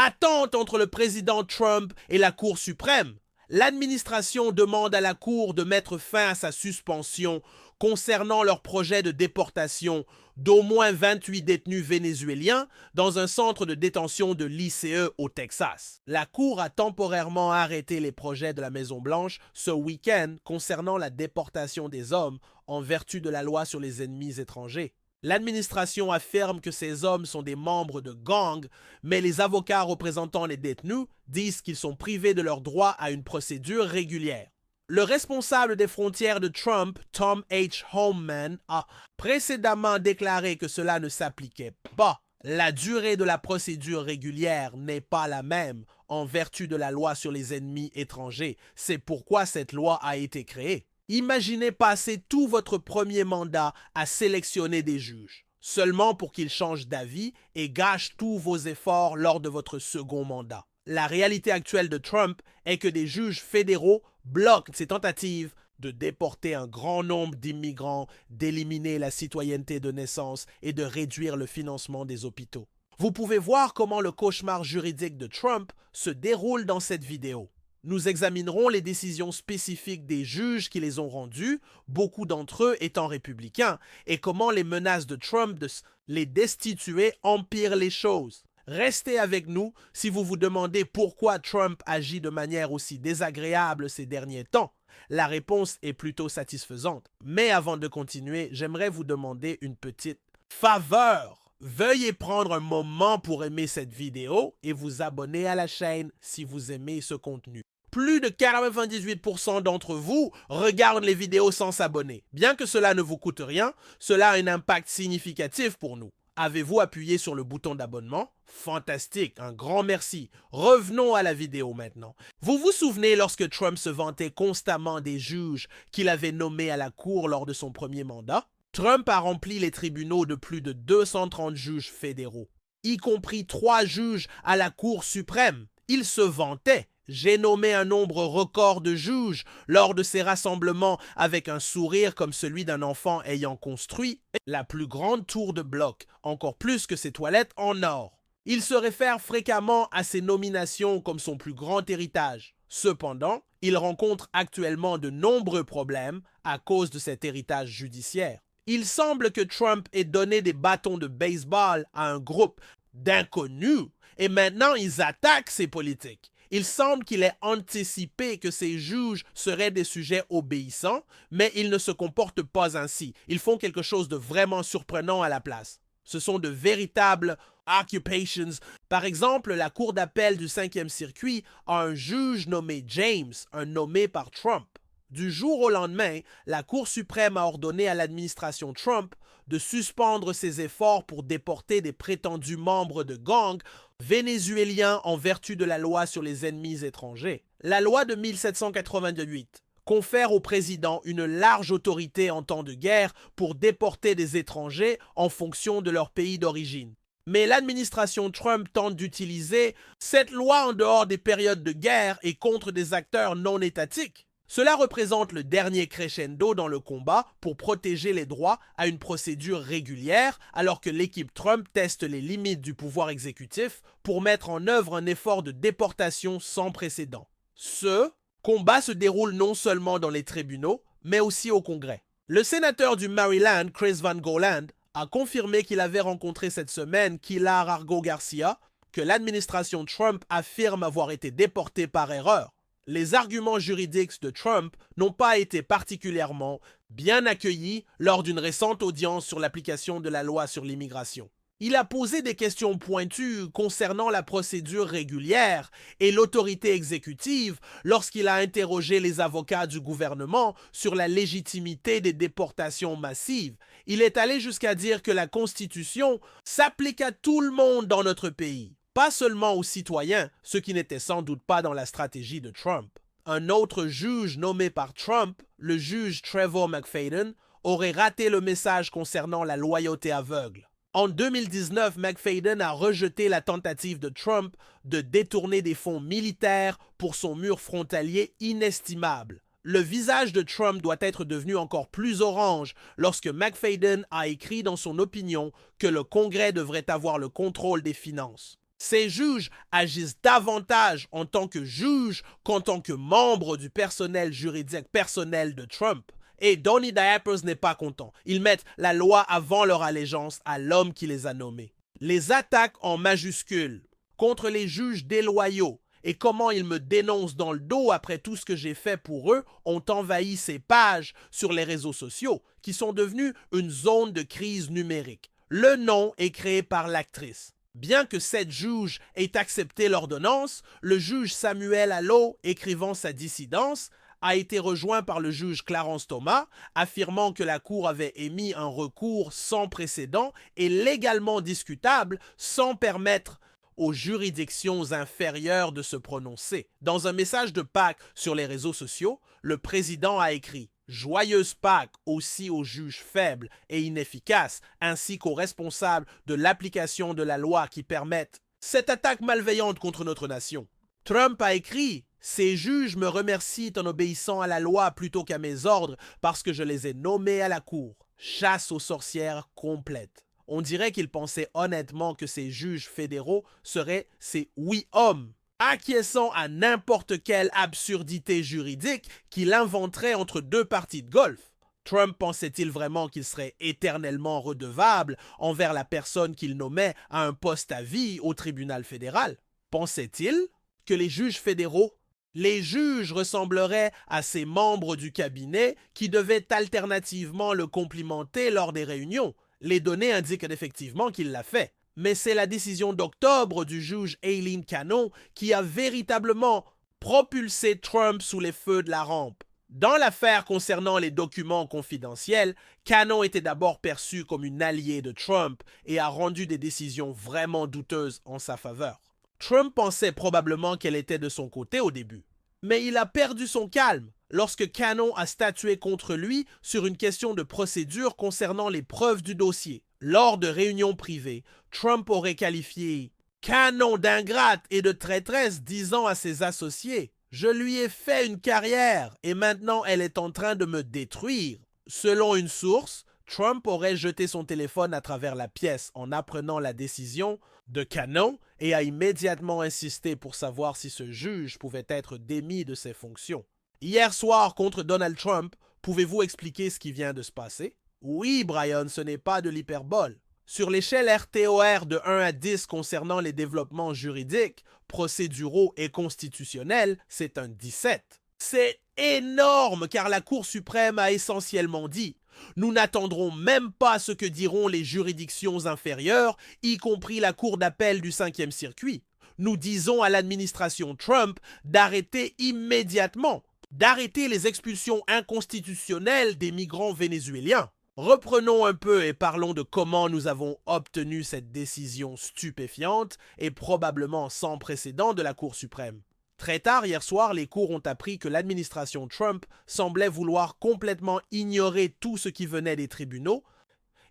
Attente entre le président Trump et la Cour suprême. L'administration demande à la Cour de mettre fin à sa suspension concernant leur projet de déportation d'au moins 28 détenus vénézuéliens dans un centre de détention de l'ICE au Texas. La Cour a temporairement arrêté les projets de la Maison-Blanche ce week-end concernant la déportation des hommes en vertu de la loi sur les ennemis étrangers. L'administration affirme que ces hommes sont des membres de gangs, mais les avocats représentant les détenus disent qu'ils sont privés de leur droit à une procédure régulière. Le responsable des frontières de Trump, Tom H. Homan, a précédemment déclaré que cela ne s'appliquait pas. La durée de la procédure régulière n'est pas la même en vertu de la loi sur les ennemis étrangers. C'est pourquoi cette loi a été créée. Imaginez passer tout votre premier mandat à sélectionner des juges, seulement pour qu'ils changent d'avis et gâchent tous vos efforts lors de votre second mandat. La réalité actuelle de Trump est que des juges fédéraux bloquent ses tentatives de déporter un grand nombre d'immigrants, d'éliminer la citoyenneté de naissance et de réduire le financement des hôpitaux. Vous pouvez voir comment le cauchemar juridique de Trump se déroule dans cette vidéo. Nous examinerons les décisions spécifiques des juges qui les ont rendues, beaucoup d'entre eux étant républicains, et comment les menaces de Trump de les destituer empirent les choses. Restez avec nous si vous vous demandez pourquoi Trump agit de manière aussi désagréable ces derniers temps. La réponse est plutôt satisfaisante. Mais avant de continuer, j'aimerais vous demander une petite faveur. Veuillez prendre un moment pour aimer cette vidéo et vous abonner à la chaîne si vous aimez ce contenu. Plus de 98% d'entre vous regardent les vidéos sans s'abonner. Bien que cela ne vous coûte rien, cela a un impact significatif pour nous. Avez-vous appuyé sur le bouton d'abonnement? Fantastique, un grand merci. Revenons à la vidéo maintenant. Vous vous souvenez lorsque Trump se vantait constamment des juges qu'il avait nommés à la Cour lors de son premier mandat? Trump a rempli les tribunaux de plus de 230 juges fédéraux, y compris 3 juges à la Cour suprême. Il se vantait. J'ai nommé un nombre record de juges lors de ces rassemblements avec un sourire comme celui d'un enfant ayant construit la plus grande tour de bloc, encore plus que ses toilettes en or. Il se réfère fréquemment à ses nominations comme son plus grand héritage. Cependant, il rencontre actuellement de nombreux problèmes à cause de cet héritage judiciaire. Il semble que Trump ait donné des bâtons de baseball à un groupe d'inconnus et maintenant ils attaquent ses politiques. Il semble qu'il ait anticipé que ces juges seraient des sujets obéissants, mais ils ne se comportent pas ainsi. Ils font quelque chose de vraiment surprenant à la place. Ce sont de véritables occupations. Par exemple, la Cour d'appel du 5e circuit a un juge nommé James, un nommé par Trump. Du jour au lendemain, la Cour suprême a ordonné à l'administration Trump de suspendre ses efforts pour déporter des prétendus membres de gangs vénézuéliens en vertu de la loi sur les ennemis étrangers. La loi de 1788 confère au président une large autorité en temps de guerre pour déporter des étrangers en fonction de leur pays d'origine. Mais l'administration Trump tente d'utiliser cette loi en dehors des périodes de guerre et contre des acteurs non étatiques. Cela représente le dernier crescendo dans le combat pour protéger les droits à une procédure régulière alors que l'équipe Trump teste les limites du pouvoir exécutif pour mettre en œuvre un effort de déportation sans précédent. Ce combat se déroule non seulement dans les tribunaux, mais aussi au Congrès. Le sénateur du Maryland, Chris Van Golland, a confirmé qu'il avait rencontré cette semaine Pilar Argo Garcia, que l'administration Trump affirme avoir été déportée par erreur. Les arguments juridiques de Trump n'ont pas été particulièrement bien accueillis lors d'une récente audience sur l'application de la loi sur l'immigration. Il a posé des questions pointues concernant la procédure régulière et l'autorité exécutive lorsqu'il a interrogé les avocats du gouvernement sur la légitimité des déportations massives. Il est allé jusqu'à dire que la Constitution s'applique à tout le monde dans notre pays, pas seulement aux citoyens, ce qui n'était sans doute pas dans la stratégie de Trump. Un autre juge nommé par Trump, le juge Trevor McFadden, aurait raté le message concernant la loyauté aveugle. En 2019, McFadden a rejeté la tentative de Trump de détourner des fonds militaires pour son mur frontalier inestimable. Le visage de Trump doit être devenu encore plus orange lorsque McFadden a écrit dans son opinion que le Congrès devrait avoir le contrôle des finances. Ces juges agissent davantage en tant que juges qu'en tant que membres du personnel juridique personnel de Trump. Et Donny Diapers n'est pas content. Ils mettent la loi avant leur allégeance à l'homme qui les a nommés. Les attaques en majuscules contre les juges déloyaux et comment ils me dénoncent dans le dos après tout ce que j'ai fait pour eux ont envahi ces pages sur les réseaux sociaux qui sont devenus une zone de crise numérique. Le nom est créé par l'actrice. Bien que cette juge ait accepté l'ordonnance, le juge Samuel Allo, écrivant sa dissidence, a été rejoint par le juge Clarence Thomas, affirmant que la Cour avait émis un recours sans précédent et légalement discutable sans permettre aux juridictions inférieures de se prononcer. Dans un message de Pâques sur les réseaux sociaux, le président a écrit « Joyeuse Pâques aussi aux juges faibles et inefficaces, ainsi qu'aux responsables de l'application de la loi qui permettent cette attaque malveillante contre notre nation. » Trump a écrit « Ces juges me remercient en obéissant à la loi plutôt qu'à mes ordres parce que je les ai nommés à la Cour. Chasse aux sorcières complète. » On dirait qu'il pensait honnêtement que ces juges fédéraux seraient ces oui-hommes, acquiesçant à n'importe quelle absurdité juridique qu'il inventerait entre deux parties de golf. Trump pensait-il vraiment qu'il serait éternellement redevable envers la personne qu'il nommait à un poste à vie au tribunal fédéral? Pensait-il que les juges fédéraux, les juges ressembleraient à ces membres du cabinet qui devaient alternativement le complimenter lors des réunions? Les données indiquent effectivement qu'il l'a fait. Mais c'est la décision d'octobre du juge Aileen Cannon qui a véritablement propulsé Trump sous les feux de la rampe. Dans l'affaire concernant les documents confidentiels, Cannon était d'abord perçu comme une alliée de Trump et a rendu des décisions vraiment douteuses en sa faveur. Trump pensait probablement qu'elle était de son côté au début. Mais il a perdu son calme lorsque Cannon a statué contre lui sur une question de procédure concernant les preuves du dossier. Lors de réunions privées, Trump aurait qualifié Cannon d'ingrate et de traîtresse, disant à ses associés « Je lui ai fait une carrière et maintenant elle est en train de me détruire. » Selon une source, Trump aurait jeté son téléphone à travers la pièce en apprenant la décision de Cannon et a immédiatement insisté pour savoir si ce juge pouvait être démis de ses fonctions. Hier soir contre Donald Trump, pouvez-vous expliquer ce qui vient de se passer? Oui, Brian, ce n'est pas de l'hyperbole. Sur l'échelle RTOR de 1 à 10 concernant les développements juridiques, procéduraux et constitutionnels, c'est un 17. C'est énorme car la Cour suprême a essentiellement dit « Nous n'attendrons même pas ce que diront les juridictions inférieures, y compris la Cour d'appel du 5e circuit. Nous disons à l'administration Trump d'arrêter immédiatement, d'arrêter les expulsions inconstitutionnelles des migrants vénézuéliens. » Reprenons un peu et parlons de comment nous avons obtenu cette décision stupéfiante et probablement sans précédent de la Cour suprême. Très tard hier soir, les cours ont appris que l'administration Trump semblait vouloir complètement ignorer tout ce qui venait des tribunaux,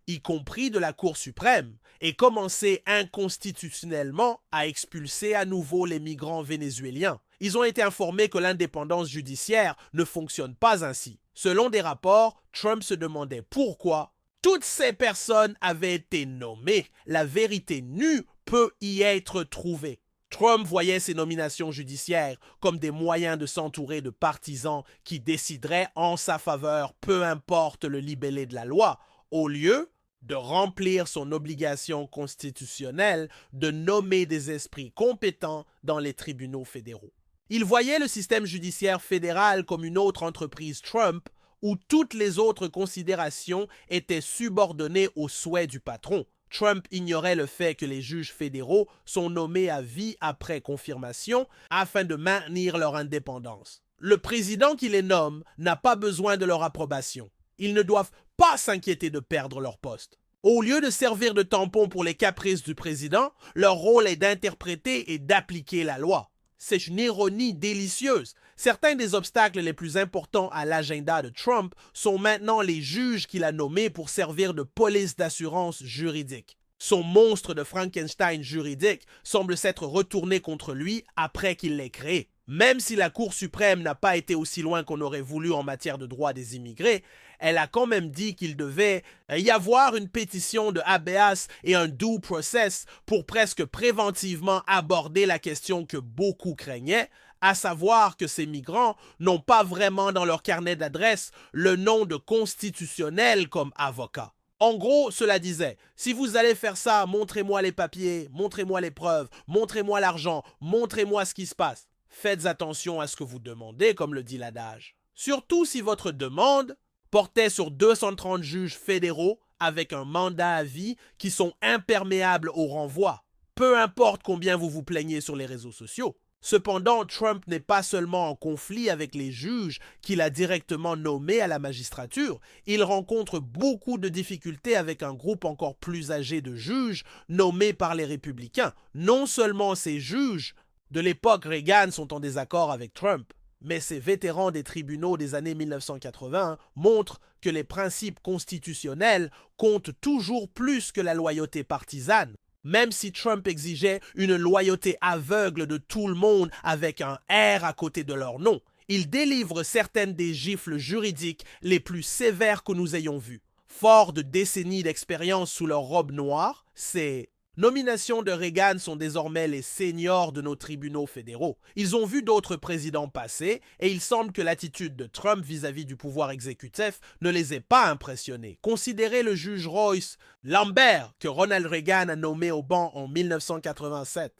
y compris de la Cour suprême, et commencer inconstitutionnellement à expulser à nouveau les migrants vénézuéliens. Ils ont été informés que l'indépendance judiciaire ne fonctionne pas ainsi. Selon des rapports, Trump se demandait pourquoi toutes ces personnes avaient été nommées. La vérité nue peut y être trouvée. Trump voyait ces nominations judiciaires comme des moyens de s'entourer de partisans qui décideraient en sa faveur, peu importe le libellé de la loi, au lieu de remplir son obligation constitutionnelle de nommer des esprits compétents dans les tribunaux fédéraux. Il voyait le système judiciaire fédéral comme une autre entreprise Trump où toutes les autres considérations étaient subordonnées aux souhaits du patron. Trump ignorait le fait que les juges fédéraux sont nommés à vie après confirmation afin de maintenir leur indépendance. Le président qui les nomme n'a pas besoin de leur approbation. Ils ne doivent pas s'inquiéter de perdre leur poste. Au lieu de servir de tampon pour les caprices du président, leur rôle est d'interpréter et d'appliquer la loi. C'est une ironie délicieuse. Certains des obstacles les plus importants à l'agenda de Trump sont maintenant les juges qu'il a nommés pour servir de police d'assurance juridique. Son monstre de Frankenstein juridique semble s'être retourné contre lui après qu'il l'ait créé. Même si la Cour suprême n'a pas été aussi loin qu'on aurait voulu en matière de droits des immigrés, elle a quand même dit qu'il devait y avoir une pétition de habeas et un due process pour presque préventivement aborder la question que beaucoup craignaient, à savoir que ces migrants n'ont pas vraiment dans leur carnet d'adresse le nom de constitutionnel comme avocat. En gros, cela disait, si vous allez faire ça, montrez-moi les papiers, montrez-moi les preuves, montrez-moi l'argent, montrez-moi ce qui se passe. Faites attention à ce que vous demandez, comme le dit l'adage. Surtout si votre demande portait sur 230 juges fédéraux avec un mandat à vie qui sont imperméables au renvoi. Peu importe combien vous vous plaignez sur les réseaux sociaux. Cependant, Trump n'est pas seulement en conflit avec les juges qu'il a directement nommés à la magistrature, il rencontre beaucoup de difficultés avec un groupe encore plus âgé de juges nommés par les républicains. Non seulement ces juges de l'époque Reagan sont en désaccord avec Trump, mais ces vétérans des tribunaux des années 1980 montrent que les principes constitutionnels comptent toujours plus que la loyauté partisane. Même si Trump exigeait une loyauté aveugle de tout le monde avec un R à côté de leur nom, il délivre certaines des gifles juridiques les plus sévères que nous ayons vues. Fort de décennies d'expérience sous leur robe noire, ces nominations de Reagan sont désormais les seniors de nos tribunaux fédéraux. Ils ont vu d'autres présidents passer et il semble que l'attitude de Trump vis-à-vis du pouvoir exécutif ne les ait pas impressionnés. Considérez le juge Royce Lambert que Ronald Reagan a nommé au banc en 1987.